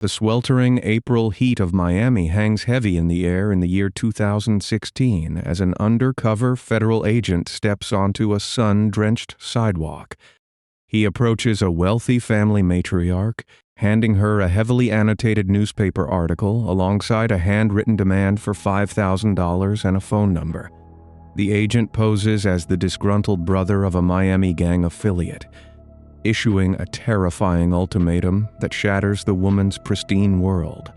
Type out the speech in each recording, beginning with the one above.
The sweltering April heat of Miami hangs heavy in the air in the year 2016 as an undercover federal agent steps onto a sun-drenched sidewalk. He approaches a wealthy family matriarch, handing her a heavily annotated newspaper article alongside a handwritten demand for $5,000 and a phone number. The agent poses as the disgruntled brother of a Miami gang affiliate, issuing a terrifying ultimatum that shatters the woman's pristine world.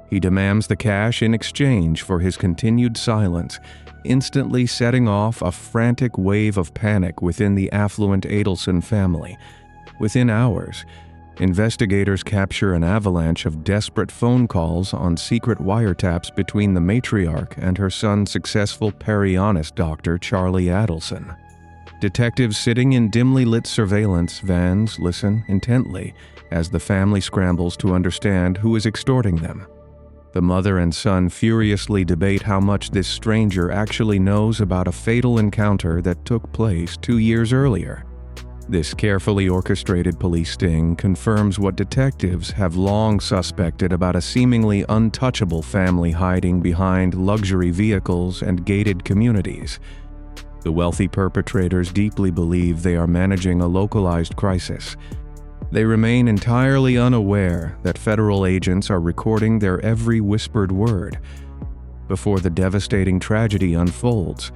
He demands the cash in exchange for his continued silence, instantly setting off a frantic wave of panic within the affluent Adelson family. Within hours, investigators capture an avalanche of desperate phone calls on secret wiretaps between the matriarch and her son's successful periodontist doctor, Charlie Adelson. Detectives sitting in dimly lit surveillance vans listen intently as the family scrambles to understand who is extorting them. The mother and son furiously debate how much this stranger actually knows about a fatal encounter that took place 2 years earlier. This carefully orchestrated police sting confirms what detectives have long suspected about a seemingly untouchable family hiding behind luxury vehicles and gated communities. The wealthy perpetrators deeply believe they are managing a localized crisis. They remain entirely unaware that federal agents are recording their every whispered word. Before the devastating tragedy unfolds,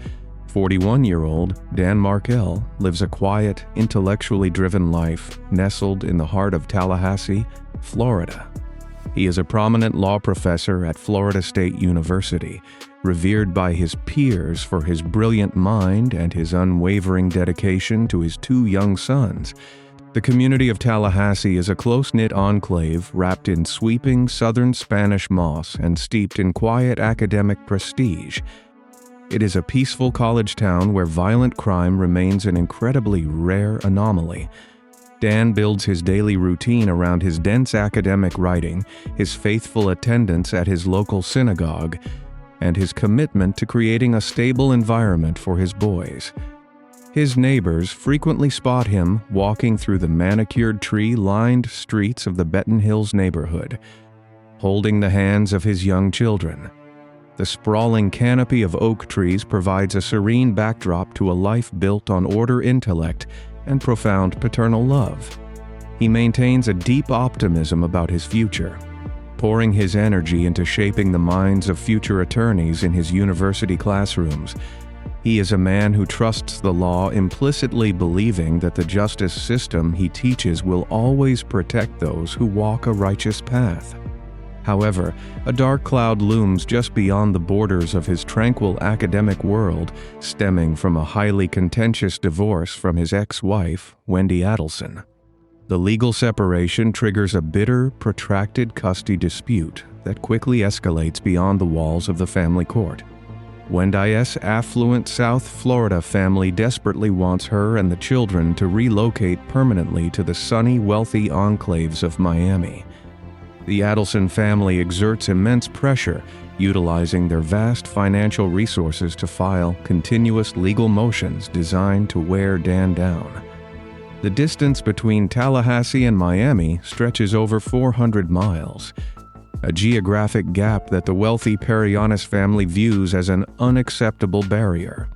41-year-old Dan Markel lives a quiet, intellectually driven life nestled in the heart of Tallahassee, Florida. He is a prominent law professor at Florida State University, revered by his peers for his brilliant mind and his unwavering dedication to his 2 young sons. The community of Tallahassee is a close-knit enclave wrapped in sweeping southern Spanish moss and steeped in quiet academic prestige. It is a peaceful college town where violent crime remains an incredibly rare anomaly. Dan builds his daily routine around his dense academic writing, his faithful attendance at his local synagogue, and his commitment to creating a stable environment for his boys. His neighbors frequently spot him walking through the manicured tree-lined streets of the Benton Hills neighborhood, holding the hands of his young children. The sprawling canopy of oak trees provides a serene backdrop to a life built on order, intellect, and profound paternal love. He maintains a deep optimism about his future, pouring his energy into shaping the minds of future attorneys in his university classrooms. He is a man who trusts the law, implicitly believing that the justice system he teaches will always protect those who walk a righteous path. However, a dark cloud looms just beyond the borders of his tranquil academic world, stemming from a highly contentious divorce from his ex-wife, Wendy Adelson. The legal separation triggers a bitter, protracted custody dispute that quickly escalates beyond the walls of the family court. Wendy's affluent South Florida family desperately wants her and the children to relocate permanently to the sunny, wealthy enclaves of Miami. The Adelson family exerts immense pressure, utilizing their vast financial resources to file continuous legal motions designed to wear Dan down. The distance between Tallahassee and Miami stretches over 400 miles, a geographic gap that the wealthy periodontist family views as an unacceptable barrier.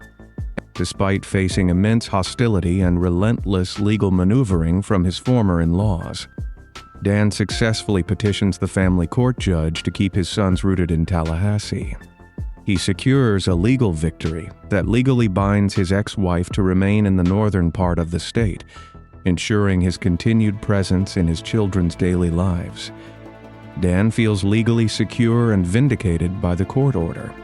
Despite facing immense hostility and relentless legal maneuvering from his former in-laws, Dan successfully petitions the family court judge to keep his sons rooted in Tallahassee. He secures a legal victory that legally binds his ex-wife to remain in the northern part of the state, ensuring his continued presence in his children's daily lives. Dan feels legally secure and vindicated by the court order,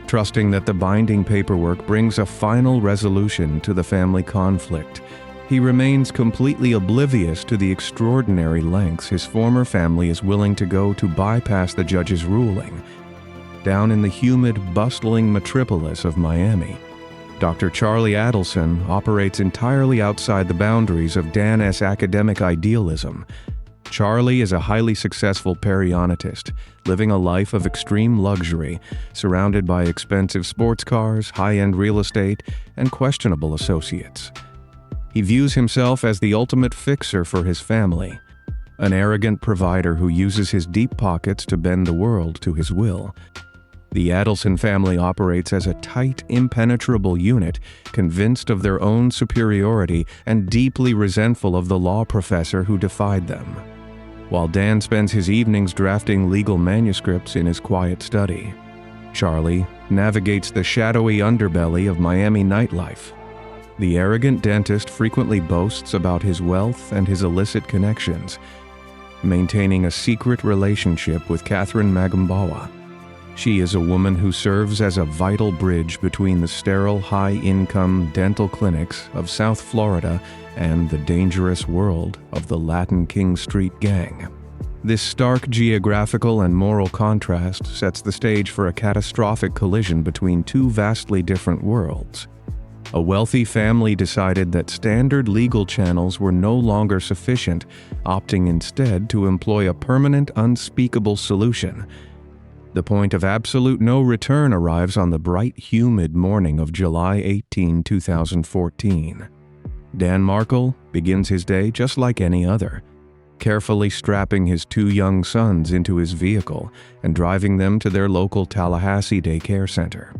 trusting that the binding paperwork brings a final resolution to the family conflict. He remains completely oblivious to the extraordinary lengths his former family is willing to go to bypass the judge's ruling. Down in the humid, bustling metropolis of Miami, Dr. Charlie Adelson operates entirely outside the boundaries of Dan's academic idealism. Charlie is a highly successful periodontist, living a life of extreme luxury, surrounded by expensive sports cars, high-end real estate, and questionable associates. He views himself as the ultimate fixer for his family, an arrogant provider who uses his deep pockets to bend the world to his will. The Adelson family operates as a tight, impenetrable unit, convinced of their own superiority and deeply resentful of the law professor who defied them. While Dan spends his evenings drafting legal manuscripts in his quiet study, Charlie navigates the shadowy underbelly of Miami nightlife. The arrogant dentist frequently boasts about his wealth and his illicit connections, maintaining a secret relationship with Catherine Magambawa. She is a woman who serves as a vital bridge between the sterile, high-income dental clinics of South Florida and the dangerous world of the Latin King Street gang. This stark geographical and moral contrast sets the stage for a catastrophic collision between two vastly different worlds. A wealthy family decided that standard legal channels were no longer sufficient, opting instead to employ a permanent, unspeakable solution. The point of absolute no return arrives on the bright, humid morning of July 18, 2014. Dan Markel begins his day just like any other, carefully strapping his two young sons into his vehicle and driving them to their local Tallahassee daycare center.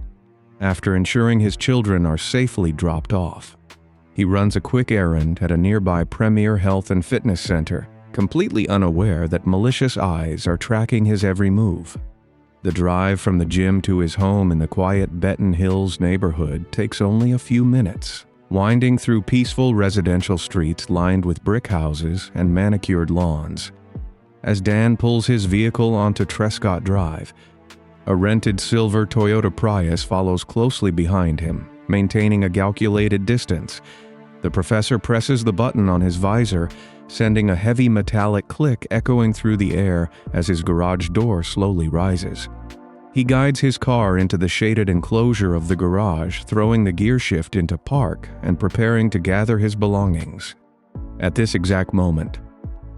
After ensuring his children are safely dropped off, he runs a quick errand at a nearby Premier Health and Fitness Center, completely unaware that malicious eyes are tracking his every move. The drive from the gym to his home in the quiet Benton Hills neighborhood takes only a few minutes, winding through peaceful residential streets lined with brick houses and manicured lawns. As Dan pulls his vehicle onto Trescott Drive, a rented silver Toyota Prius follows closely behind him, maintaining a calculated distance. The professor presses the button on his visor, sending a heavy metallic click echoing through the air as his garage door slowly rises. He guides his car into the shaded enclosure of the garage, throwing the gear shift into park and preparing to gather his belongings. At this exact moment,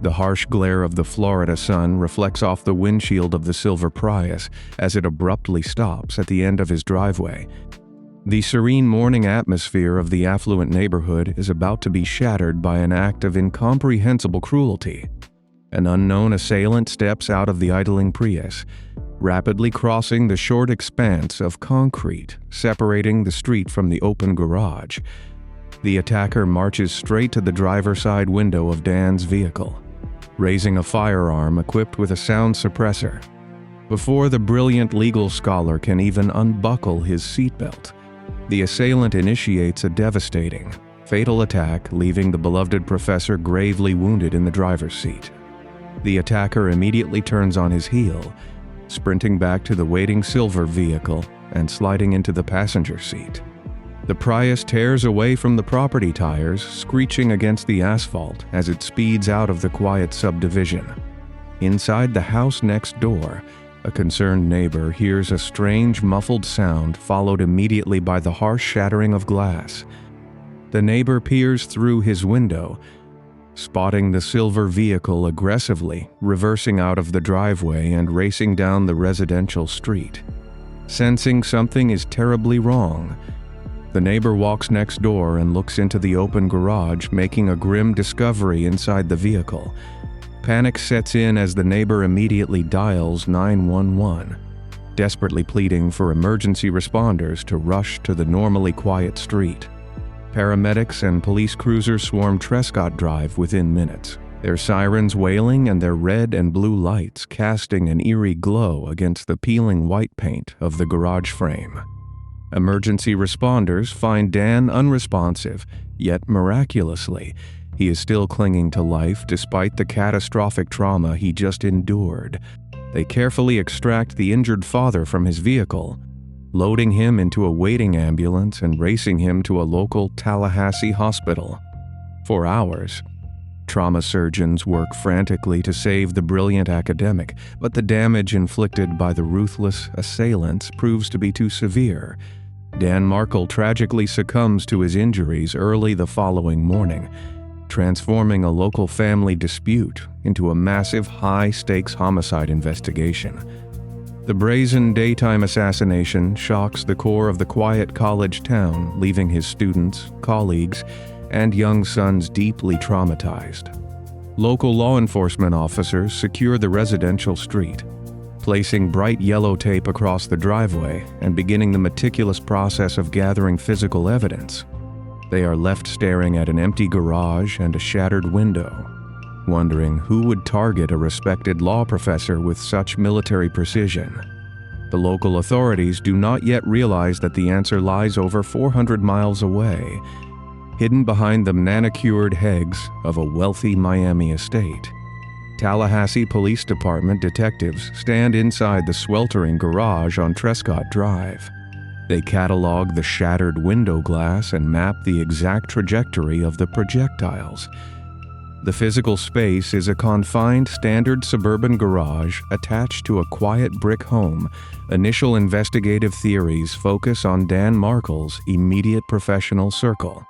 the harsh glare of the Florida sun reflects off the windshield of the silver Prius as it abruptly stops at the end of his driveway. The serene morning atmosphere of the affluent neighborhood is about to be shattered by an act of incomprehensible cruelty. An unknown assailant steps out of the idling Prius, rapidly crossing the short expanse of concrete separating the street from the open garage. The attacker marches straight to the driver's side window of Dan's vehicle, raising a firearm equipped with a sound suppressor. Before the brilliant legal scholar can even unbuckle his seatbelt, the assailant initiates a devastating, fatal attack, leaving the beloved professor gravely wounded in the driver's seat. The attacker immediately turns on his heel, sprinting back to the waiting silver vehicle and sliding into the passenger seat. The Prius tears away from the property tires, screeching against the asphalt as it speeds out of the quiet subdivision. Inside the house next door, a concerned neighbor hears a strange, muffled sound followed immediately by the harsh shattering of glass. The neighbor peers through his window, spotting the silver vehicle aggressively reversing out of the driveway and racing down the residential street. Sensing something is terribly wrong, the neighbor walks next door and looks into the open garage, making a grim discovery inside the vehicle. Panic sets in as the neighbor immediately dials 911, desperately pleading for emergency responders to rush to the normally quiet street. Paramedics and police cruisers swarm Trescott Drive within minutes, their sirens wailing and their red and blue lights casting an eerie glow against the peeling white paint of the garage frame. Emergency responders find Dan unresponsive, yet miraculously, he is still clinging to life despite the catastrophic trauma he just endured. They carefully extract the injured father from his vehicle, loading him into a waiting ambulance and racing him to a local Tallahassee hospital. For hours, trauma surgeons work frantically to save the brilliant academic, but the damage inflicted by the ruthless assailants proves to be too severe. Dan Markel tragically succumbs to his injuries early the following morning, transforming a local family dispute into a massive high-stakes homicide investigation. The brazen daytime assassination shocks the core of the quiet college town, leaving his students, colleagues, and young sons deeply traumatized. Local law enforcement officers secure the residential street, placing bright yellow tape across the driveway and beginning the meticulous process of gathering physical evidence. They are left staring at an empty garage and a shattered window, wondering who would target a respected law professor with such military precision. The local authorities do not yet realize that the answer lies over 400 miles away, hidden behind the manicured hegs of a wealthy Miami estate. Tallahassee Police Department detectives stand inside the sweltering garage on Trescott Drive. They catalog the shattered window glass and map the exact trajectory of the projectiles. The physical space is a confined standard suburban garage attached to a quiet brick home. Initial investigative theories focus on Dan Markel's immediate professional circle.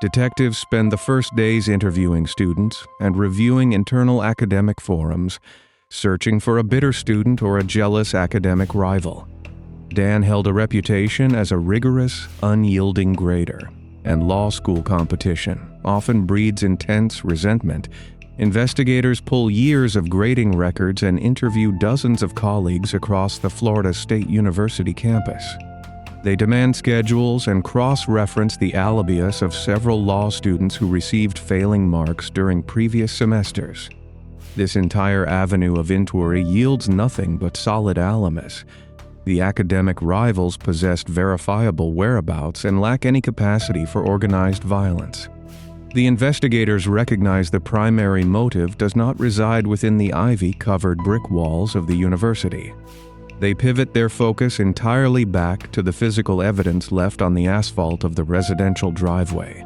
Detectives spend the first days interviewing students and reviewing internal academic forums, searching for a bitter student or a jealous academic rival. Dan held a reputation as a rigorous, unyielding grader, and law school competition often breeds intense resentment. Investigators pull years of grading records and interview dozens of colleagues across the Florida State University campus. They demand schedules and cross-reference the alibius of several law students who received failing marks during previous semesters. This entire avenue of inquiry yields nothing but solid alibi. The academic rivals possessed verifiable whereabouts and lack any capacity for organized violence. The investigators recognize the primary motive does not reside within the ivy-covered brick walls of the university. They pivot their focus entirely back to the physical evidence left on the asphalt of the residential driveway.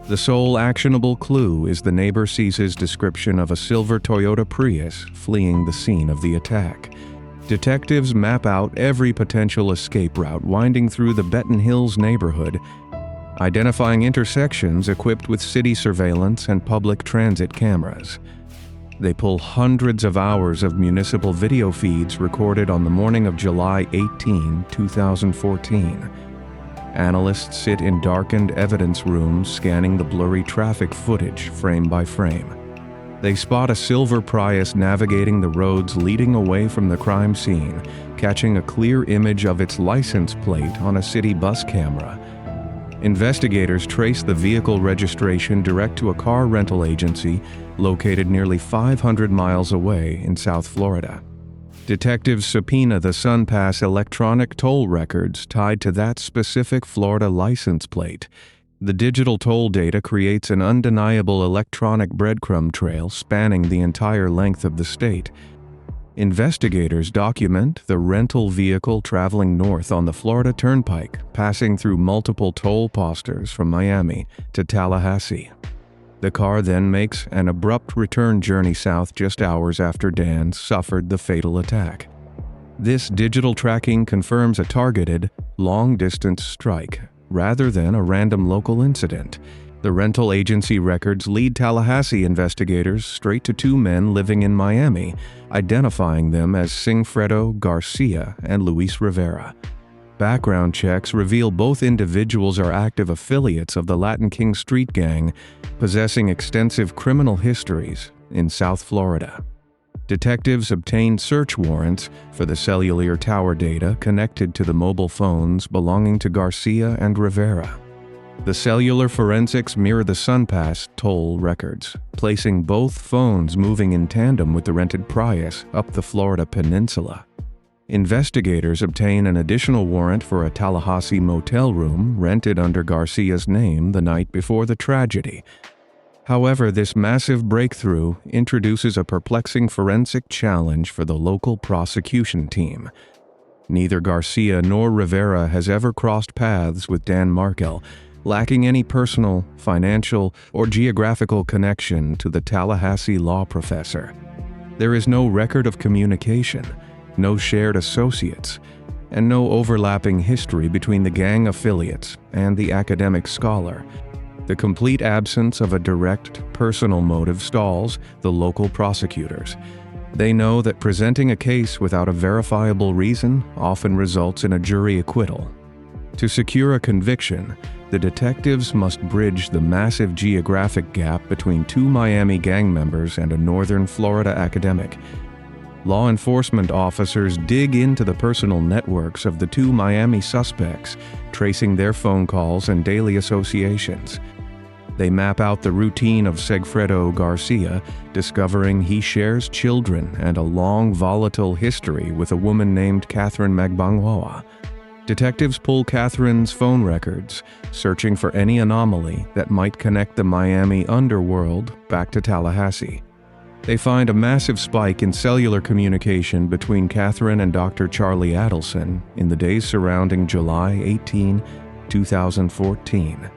The sole actionable clue is the neighbor Cease's description of a silver Toyota Prius fleeing the scene of the attack. Detectives map out every potential escape route winding through the Benton Hills neighborhood, identifying intersections equipped with city surveillance and public transit cameras. They pull hundreds of hours of municipal video feeds recorded on the morning of July 18, 2014. Analysts sit in darkened evidence rooms scanning the blurry traffic footage frame by frame. They spot a silver Prius navigating the roads leading away from the crime scene, catching a clear image of its license plate on a city bus camera. Investigators trace the vehicle registration direct to a car rental agency located nearly 500 miles away in South Florida. Detectives subpoena the SunPass electronic toll records tied to that specific Florida license plate. The digital toll data creates an undeniable electronic breadcrumb trail spanning the entire length of the state. Investigators document the rental vehicle traveling north on the Florida Turnpike, passing through multiple toll posters from Miami to Tallahassee. The car then makes an abrupt return journey south just hours after Dan suffered the fatal attack. This digital tracking confirms a targeted, long-distance strike, rather than a random local incident. The rental agency records lead Tallahassee investigators straight to two men living in Miami, identifying them as Sigfredo Garcia and Luis Rivera. Background checks reveal both individuals are active affiliates of the Latin King Street Gang, possessing extensive criminal histories in South Florida. Detectives obtained search warrants for the cellular tower data connected to the mobile phones belonging to Garcia and Rivera. The cellular forensics mirror the SunPass toll records, placing both phones moving in tandem with the rented Prius up the Florida peninsula. Investigators obtain an additional warrant for a Tallahassee motel room rented under Garcia's name the night before the tragedy. However, this massive breakthrough introduces a perplexing forensic challenge for the local prosecution team. Neither Garcia nor Rivera has ever crossed paths with Dan Markel, lacking any personal, financial, or geographical connection to the Tallahassee law professor. There is no record of communication, no shared associates, and no overlapping history between the gang affiliates and the academic scholar. The complete absence of a direct, personal motive stalls the local prosecutors. They know that presenting a case without a verifiable reason often results in a jury acquittal. To secure a conviction, the detectives must bridge the massive geographic gap between two Miami gang members and a northern Florida academic. Law enforcement officers dig into the personal networks of the two Miami suspects, tracing their phone calls and daily associations. They map out the routine of Segfredo Garcia, discovering he shares children and a long, volatile history with a woman named Catherine Magbanua. Detectives pull Catherine's phone records, searching for any anomaly that might connect the Miami underworld back to Tallahassee. They find a massive spike in cellular communication between Catherine and Dr. Charlie Adelson in the days surrounding July 18, 2014.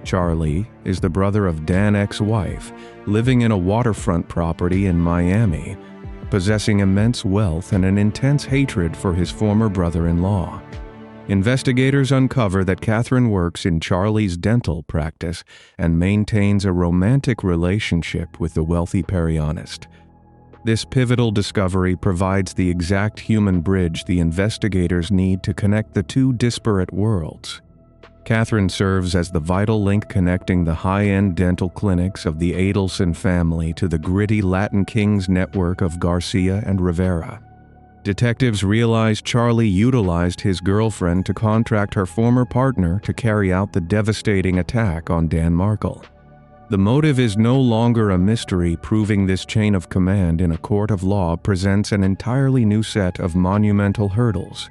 Charlie is the brother of Dan's ex-wife, living in a waterfront property in Miami, possessing immense wealth and an intense hatred for his former brother-in-law. Investigators uncover that Catherine works in Charlie's dental practice and maintains a romantic relationship with the wealthy periodontist. This pivotal discovery provides the exact human bridge the investigators need to connect the two disparate worlds. Catherine serves as the vital link connecting the high-end dental clinics of the Adelson family to the gritty Latin Kings network of Garcia and Rivera. Detectives realize Charlie utilized his girlfriend to contract her former partner to carry out the devastating attack on Dan Markel. The motive is no longer a mystery, proving this chain of command in a court of law presents an entirely new set of monumental hurdles.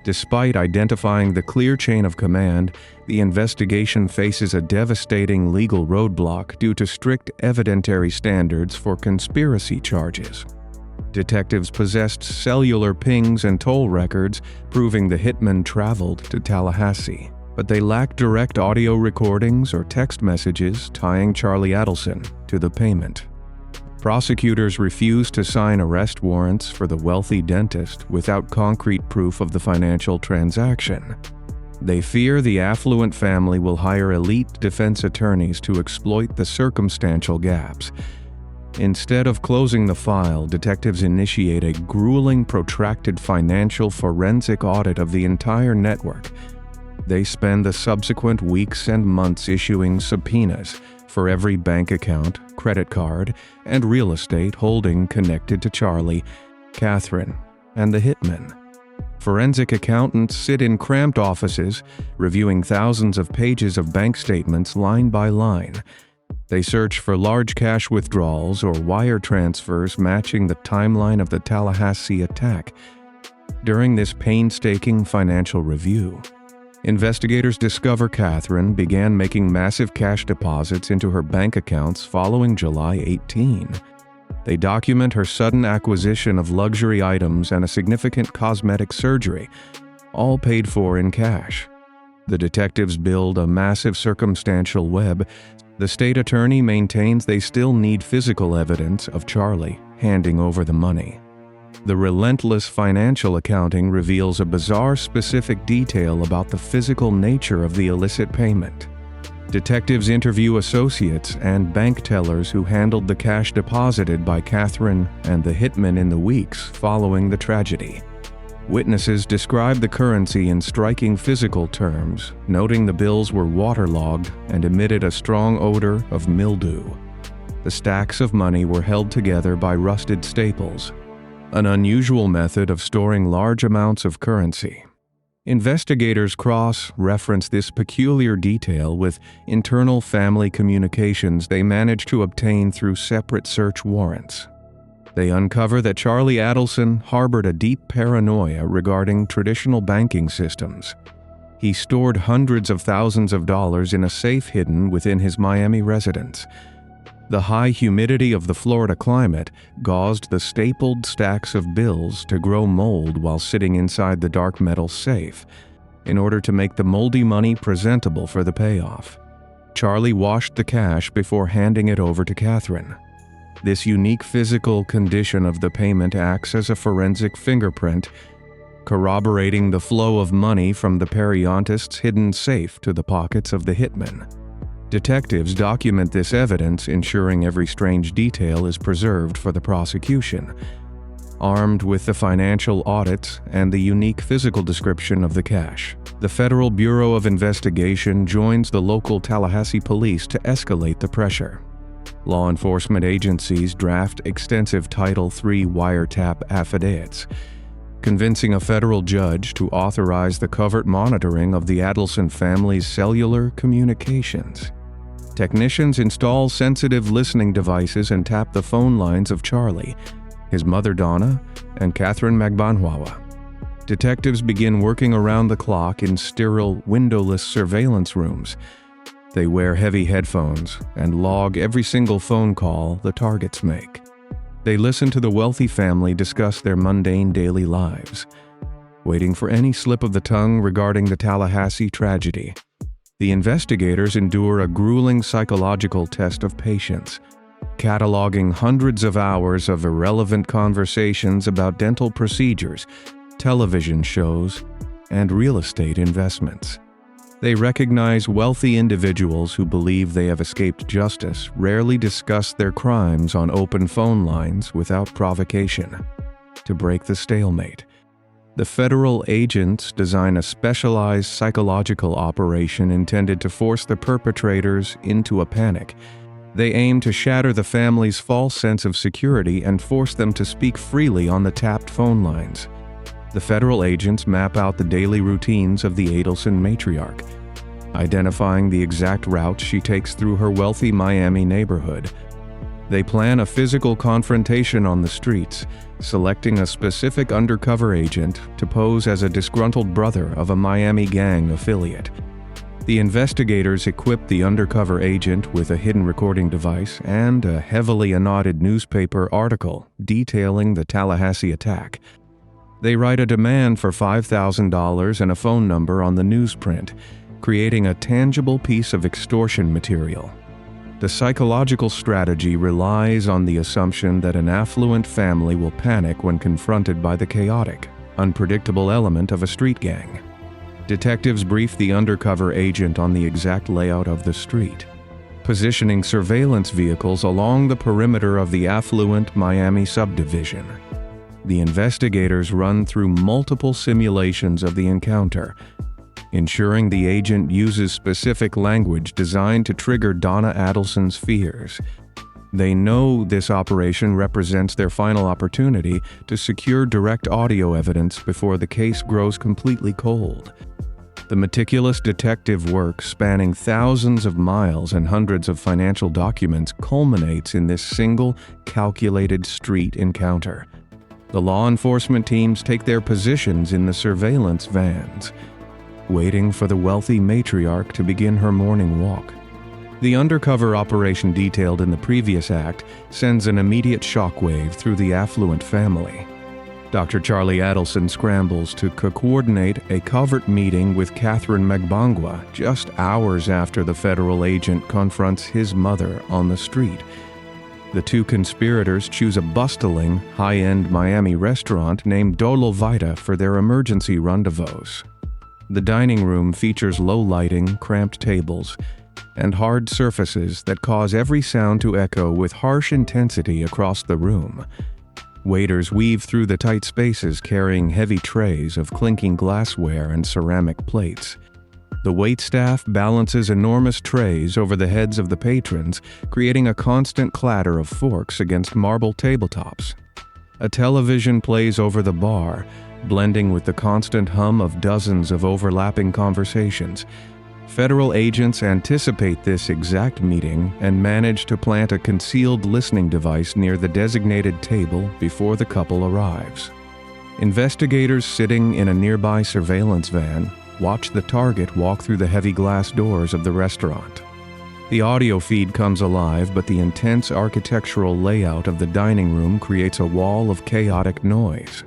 Despite identifying the clear chain of command, the investigation faces a devastating legal roadblock due to strict evidentiary standards for conspiracy charges. Detectives possessed cellular pings and toll records, proving the hitman traveled to Tallahassee, but they lacked direct audio recordings or text messages tying Charlie Adelson to the payment. Prosecutors refused to sign arrest warrants for the wealthy dentist without concrete proof of the financial transaction. They fear the affluent family will hire elite defense attorneys to exploit the circumstantial gaps. Instead of closing the file, detectives initiate a grueling, protracted financial forensic audit of the entire network. They spend the subsequent weeks and months issuing subpoenas for every bank account, credit card, and real estate holding connected to Charlie, Catherine, and the hitman. Forensic accountants sit in cramped offices, reviewing thousands of pages of bank statements line by line. They search for large cash withdrawals or wire transfers matching the timeline of the Tallahassee attack. During this painstaking financial review, investigators discover Catherine began making massive cash deposits into her bank accounts following July 18. They document her sudden acquisition of luxury items and a significant cosmetic surgery, all paid for in cash. The detectives build a massive circumstantial web. The state attorney maintains they still need physical evidence of Charlie handing over the money. The relentless financial accounting reveals a bizarre specific detail about the physical nature of the illicit payment. Detectives interview associates and bank tellers who handled the cash deposited by Catherine and the hitman in the weeks following the tragedy. Witnesses describe the currency in striking physical terms, noting the bills were waterlogged and emitted a strong odor of mildew. The stacks of money were held together by rusted staples, an unusual method of storing large amounts of currency. Investigators cross-reference this peculiar detail with internal family communications they managed to obtain through separate search warrants. They uncover that Charlie Adelson harbored a deep paranoia regarding traditional banking systems. He stored hundreds of thousands of dollars in a safe hidden within his Miami residence. The high humidity of the Florida climate caused the stapled stacks of bills to grow mold while sitting inside the dark metal safe, in order to make the moldy money presentable for the payoff. Charlie washed the cash before handing it over to Catherine. This unique physical condition of the payment acts as a forensic fingerprint, corroborating the flow of money from the periodontist's hidden safe to the pockets of the hitman. Detectives document this evidence, ensuring every strange detail is preserved for the prosecution. Armed with the financial audits and the unique physical description of the cash, the Federal Bureau of Investigation joins the local Tallahassee police to escalate the pressure. Law enforcement agencies draft extensive Title III wiretap affidavits, convincing a federal judge to authorize the covert monitoring of the Adelson family's cellular communications. Technicians install sensitive listening devices and tap the phone lines of Charlie, his mother Donna, and Catherine Magbanwawa. Detectives begin working around the clock in sterile, windowless surveillance rooms. They wear heavy headphones and log every single phone call the targets make. They listen to the wealthy family discuss their mundane daily lives, waiting for any slip of the tongue regarding the Tallahassee tragedy. The investigators endure a grueling psychological test of patience, cataloging hundreds of hours of irrelevant conversations about dental procedures, television shows, and real estate investments. They recognize wealthy individuals who believe they have escaped justice rarely discuss their crimes on open phone lines without provocation. To break the stalemate, the federal agents design a specialized psychological operation intended to force the perpetrators into a panic. They aim to shatter the family's false sense of security and force them to speak freely on the tapped phone lines. The federal agents map out the daily routines of the Adelson matriarch, identifying the exact route she takes through her wealthy Miami neighborhood. They plan a physical confrontation on the streets, selecting a specific undercover agent to pose as a disgruntled brother of a Miami gang affiliate. The investigators equip the undercover agent with a hidden recording device and a heavily annotated newspaper article detailing the Tallahassee attack. They write a demand for $5,000 and a phone number on the newsprint, creating a tangible piece of extortion material. The psychological strategy relies on the assumption that an affluent family will panic when confronted by the chaotic, unpredictable element of a street gang. Detectives brief the undercover agent on the exact layout of the street, positioning surveillance vehicles along the perimeter of the affluent Miami subdivision. The investigators run through multiple simulations of the encounter, ensuring the agent uses specific language designed to trigger Donna Adelson's fears. They know this operation represents their final opportunity to secure direct audio evidence before the case grows completely cold. The meticulous detective work spanning thousands of miles and hundreds of financial documents culminates in this single, calculated street encounter. The law enforcement teams take their positions in the surveillance vans, waiting for the wealthy matriarch to begin her morning walk. The undercover operation detailed in the previous act sends an immediate shockwave through the affluent family. Dr. Charlie Adelson scrambles to coordinate a covert meeting with Catherine Magbanwawa just hours after the federal agent confronts his mother on the street. The two conspirators choose a bustling, high-end Miami restaurant named Dolo Vita for their emergency rendezvous. The dining room features low lighting, cramped tables, and hard surfaces that cause every sound to echo with harsh intensity across the room. Waiters weave through the tight spaces carrying heavy trays of clinking glassware and ceramic plates. The waitstaff balances enormous trays over the heads of the patrons, creating a constant clatter of forks against marble tabletops. A television plays over the bar, blending with the constant hum of dozens of overlapping conversations. Federal agents anticipate this exact meeting and manage to plant a concealed listening device near the designated table before the couple arrives. Investigators sitting in a nearby surveillance van watch the target walk through the heavy glass doors of the restaurant. The audio feed comes alive, but the intense architectural layout of the dining room creates a wall of chaotic noise.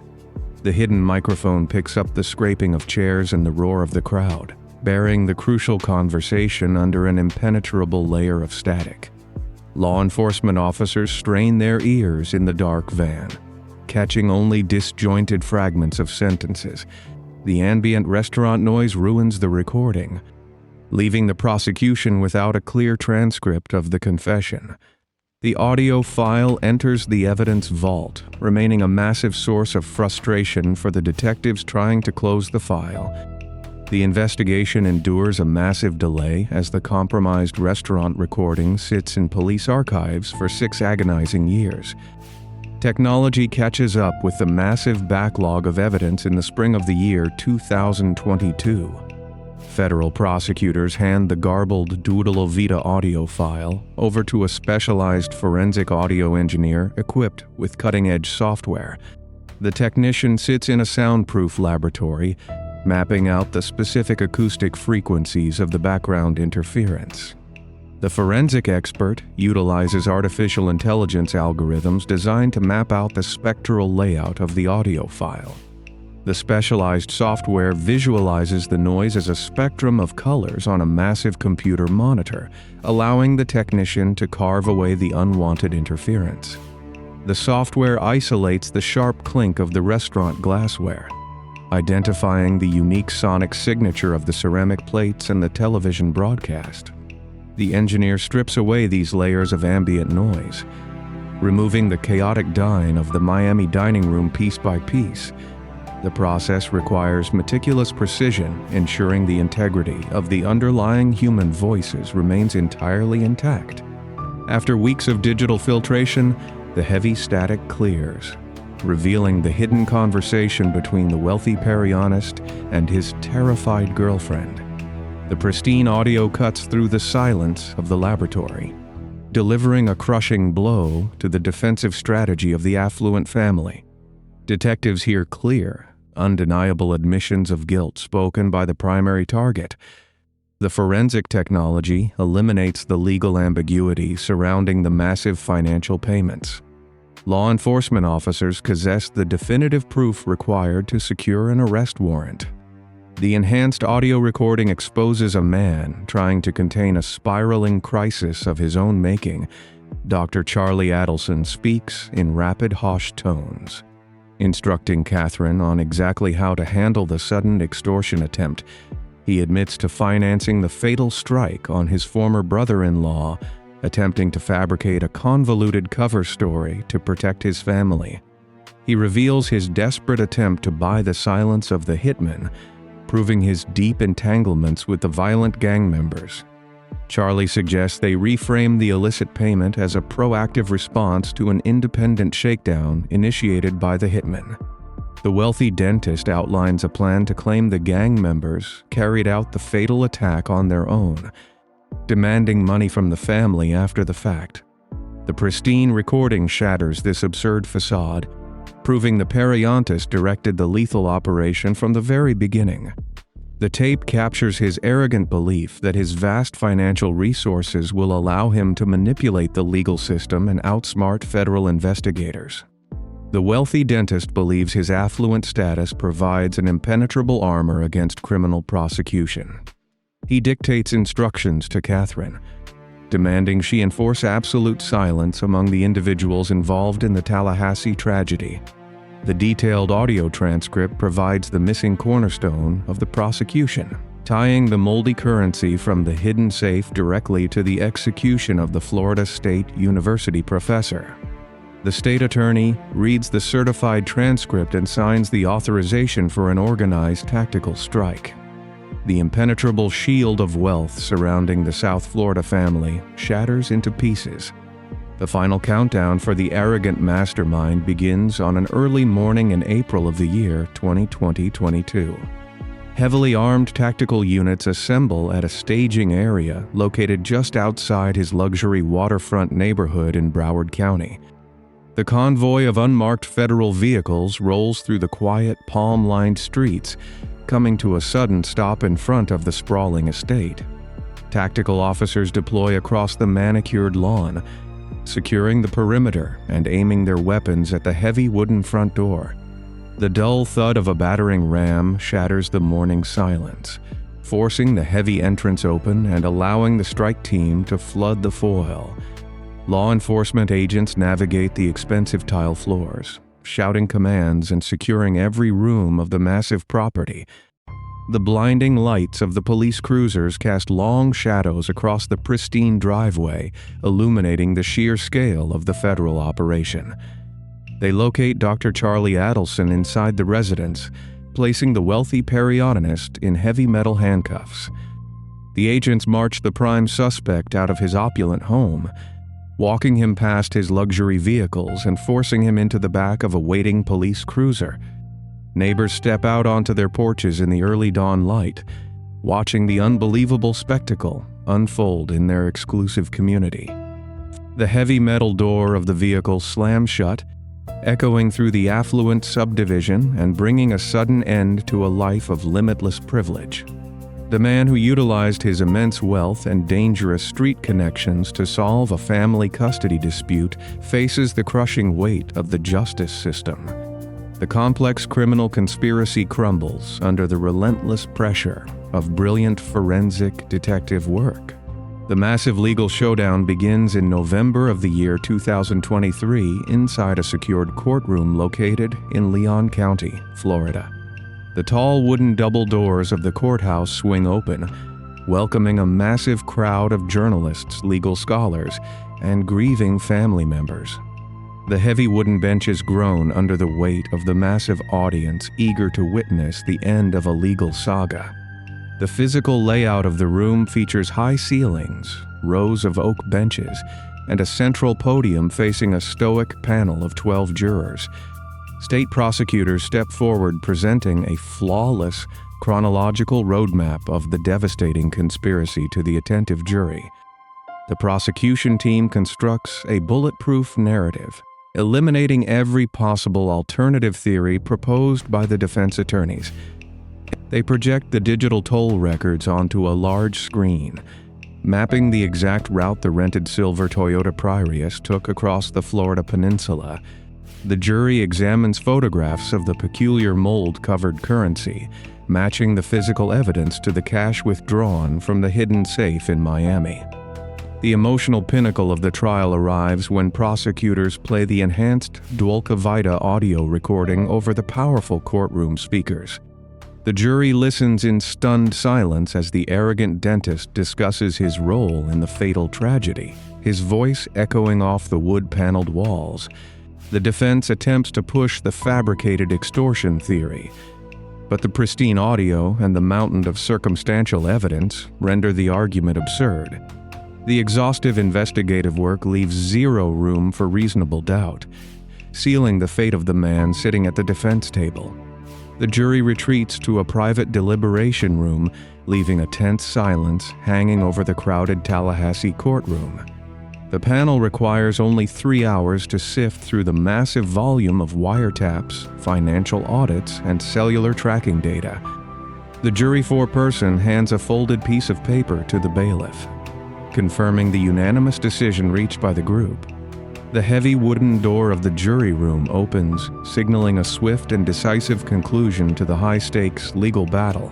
The hidden microphone picks up the scraping of chairs and the roar of the crowd, burying the crucial conversation under an impenetrable layer of static. Law enforcement officers strain their ears in the dark van, catching only disjointed fragments of sentences. The ambient restaurant noise ruins the recording, leaving the prosecution without a clear transcript of the confession. The audio file enters the evidence vault, remaining a massive source of frustration for the detectives trying to close the file. The investigation endures a massive delay as the compromised restaurant recording sits in police archives for 6 agonizing years. Technology catches up with the massive backlog of evidence in the spring of the year 2022. Federal prosecutors hand the garbled Doodle Vita audio file over to a specialized forensic audio engineer equipped with cutting-edge software. The technician sits in a soundproof laboratory, mapping out the specific acoustic frequencies of the background interference. The forensic expert utilizes artificial intelligence algorithms designed to map out the spectral layout of the audio file. The specialized software visualizes the noise as a spectrum of colors on a massive computer monitor, allowing the technician to carve away the unwanted interference. The software isolates the sharp clink of the restaurant glassware, identifying the unique sonic signature of the ceramic plates and the television broadcast. The engineer strips away these layers of ambient noise, removing the chaotic dyne of the Miami dining room piece by piece. The process requires meticulous precision, ensuring the integrity of the underlying human voices remains entirely intact. After weeks of digital filtration, the heavy static clears, revealing the hidden conversation between the wealthy perionist and his terrified girlfriend. The pristine audio cuts through the silence of the laboratory, delivering a crushing blow to the defensive strategy of the affluent family. Detectives hear clear, undeniable admissions of guilt spoken by the primary target. The forensic technology eliminates the legal ambiguity surrounding the massive financial payments. Law enforcement officers possess the definitive proof required to secure an arrest warrant. The enhanced audio recording exposes a man trying to contain a spiraling crisis of his own making. Dr. Charlie Adelson speaks in rapid, hushed tones, instructing Catherine on exactly how to handle the sudden extortion attempt. He admits to financing the fatal strike on his former brother-in-law, attempting to fabricate a convoluted cover story to protect his family. He reveals his desperate attempt to buy the silence of the hitman, proving his deep entanglements with the violent gang members. Charlie suggests they reframe the illicit payment as a proactive response to an independent shakedown initiated by the hitman. The wealthy dentist outlines a plan to claim the gang members carried out the fatal attack on their own, demanding money from the family after the fact. The pristine recording shatters this absurd facade, proving the periodontist directed the lethal operation from the very beginning. The tape captures his arrogant belief that his vast financial resources will allow him to manipulate the legal system and outsmart federal investigators. The wealthy dentist believes his affluent status provides an impenetrable armor against criminal prosecution. He dictates instructions to Catherine, demanding she enforce absolute silence among the individuals involved in the Tallahassee tragedy. The detailed audio transcript provides the missing cornerstone of the prosecution, tying the moldy currency from the hidden safe directly to the execution of the Florida State University professor. The state attorney reads the certified transcript and signs the authorization for an organized tactical strike. The impenetrable shield of wealth surrounding the South Florida family shatters into pieces. The final countdown for the arrogant mastermind begins on an early morning in April of the year 2022. Heavily armed tactical units assemble at a staging area located just outside his luxury waterfront neighborhood in Broward County. The convoy of unmarked federal vehicles rolls through the quiet, palm-lined streets, coming to a sudden stop in front of the sprawling estate. Tactical officers deploy across the manicured lawn, securing the perimeter and aiming their weapons at the heavy wooden front door. The dull thud of a battering ram shatters the morning silence, forcing the heavy entrance open and allowing the strike team to flood the foil. Law enforcement agents navigate the expensive tile floors, shouting commands and securing every room of the massive property. The blinding lights of the police cruisers cast long shadows across the pristine driveway, illuminating the sheer scale of the federal operation. They locate Dr. Charlie Adelson inside the residence, placing the wealthy periodontist in heavy metal handcuffs. The agents march the prime suspect out of his opulent home, walking him past his luxury vehicles and forcing him into the back of a waiting police cruiser. Neighbors step out onto their porches in the early dawn light, watching the unbelievable spectacle unfold in their exclusive community. The heavy metal door of the vehicle slams shut, echoing through the affluent subdivision and bringing a sudden end to a life of limitless privilege. The man who utilized his immense wealth and dangerous street connections to solve a family custody dispute faces the crushing weight of the justice system. The complex criminal conspiracy crumbles under the relentless pressure of brilliant forensic detective work. The massive legal showdown begins in November of the year 2023 inside a secured courtroom located in Leon County, Florida. The tall wooden double doors of the courthouse swing open, welcoming a massive crowd of journalists, legal scholars, and grieving family members. The heavy wooden benches groan under the weight of the massive audience eager to witness the end of a legal saga. The physical layout of the room features high ceilings, rows of oak benches, and a central podium facing a stoic panel of 12 jurors. State prosecutors step forward presenting a flawless, chronological roadmap of the devastating conspiracy to the attentive jury. The prosecution team constructs a bulletproof narrative, eliminating every possible alternative theory proposed by the defense attorneys. They project the digital toll records onto a large screen, mapping the exact route the rented silver Toyota Prius took across the Florida peninsula. The jury examines photographs of the peculiar mold-covered currency, matching the physical evidence to the cash withdrawn from the hidden safe in Miami. The emotional pinnacle of the trial arrives when prosecutors play the enhanced Dolce Vita audio recording over the powerful courtroom speakers. The jury listens in stunned silence as the arrogant dentist discusses his role in the fatal tragedy, his voice echoing off the wood-paneled walls. The defense attempts to push the fabricated extortion theory, but the pristine audio and the mountain of circumstantial evidence render the argument absurd. The exhaustive investigative work leaves zero room for reasonable doubt, sealing the fate of the man sitting at the defense table. The jury retreats to a private deliberation room, leaving a tense silence hanging over the crowded Tallahassee courtroom. The panel requires only 3 hours to sift through the massive volume of wiretaps, financial audits, and cellular tracking data. The jury foreperson hands a folded piece of paper to the bailiff, confirming the unanimous decision reached by the group. The heavy wooden door of the jury room opens, signaling a swift and decisive conclusion to the high-stakes legal battle.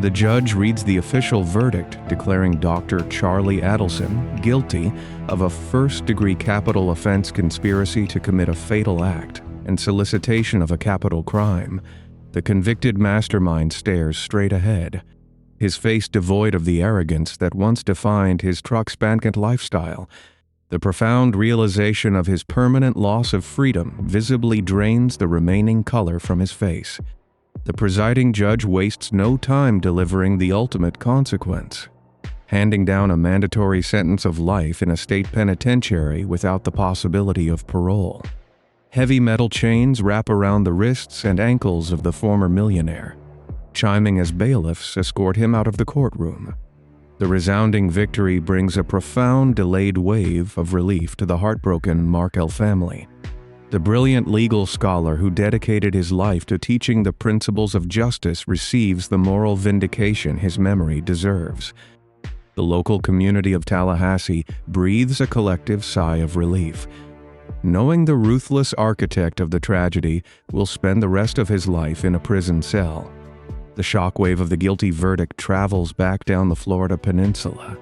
The judge reads the official verdict declaring Dr. Charlie Adelson guilty of a first-degree capital offense conspiracy to commit a fatal act and solicitation of a capital crime. The convicted mastermind stares straight ahead, his face devoid of the arrogance that once defined his truck-spankant lifestyle. The profound realization of his permanent loss of freedom visibly drains the remaining color from his face. The presiding judge wastes no time delivering the ultimate consequence, handing down a mandatory sentence of life in a state penitentiary without the possibility of parole. Heavy metal chains wrap around the wrists and ankles of the former millionaire, chiming as bailiffs escort him out of the courtroom. The resounding victory brings a profound delayed wave of relief to the heartbroken Markel family. The brilliant legal scholar who dedicated his life to teaching the principles of justice receives the moral vindication his memory deserves. The local community of Tallahassee breathes a collective sigh of relief, knowing the ruthless architect of the tragedy will spend the rest of his life in a prison cell. The shockwave of the guilty verdict travels back down the Florida peninsula,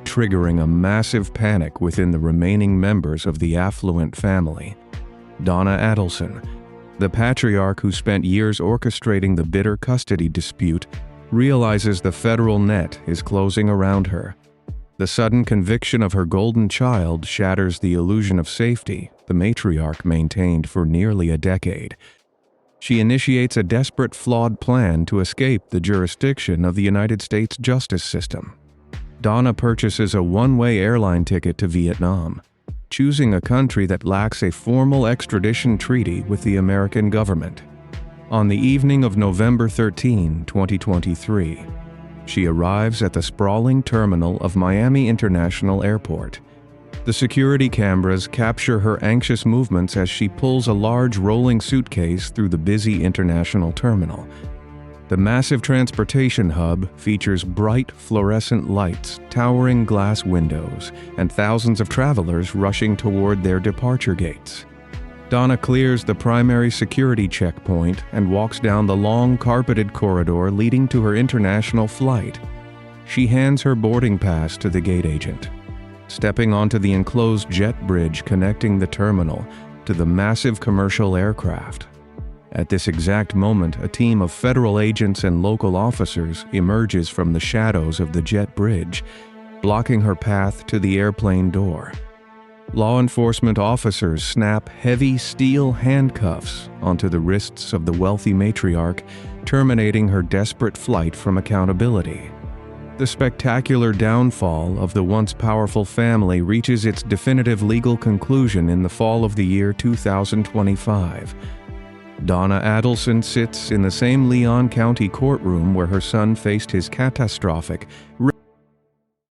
triggering a massive panic within the remaining members of the affluent family. Donna Adelson, the patriarch who spent years orchestrating the bitter custody dispute, realizes the federal net is closing around her. The sudden conviction of her golden child shatters the illusion of safety the matriarch maintained for nearly a decade. She initiates a desperate, flawed plan to escape the jurisdiction of the United States justice system. Donna purchases a one-way airline ticket to Vietnam, choosing a country that lacks a formal extradition treaty with the American government. On the evening of November 13, 2023, she arrives at the sprawling terminal of Miami International Airport. The security cameras capture her anxious movements as she pulls a large rolling suitcase through the busy international terminal. The massive transportation hub features bright fluorescent lights, towering glass windows, and thousands of travelers rushing toward their departure gates. Donna clears the primary security checkpoint and walks down the long carpeted corridor leading to her international flight. She hands her boarding pass to the gate agent, stepping onto the enclosed jet bridge connecting the terminal to the massive commercial aircraft. At this exact moment, a team of federal agents and local officers emerges from the shadows of the jet bridge, blocking her path to the airplane door. Law enforcement officers snap heavy steel handcuffs onto the wrists of the wealthy matriarch, terminating her desperate flight from accountability. The spectacular downfall of the once powerful family reaches its definitive legal conclusion in the fall of the year 2025. Donna Adelson sits in the same Leon County courtroom where her son faced his catastrophic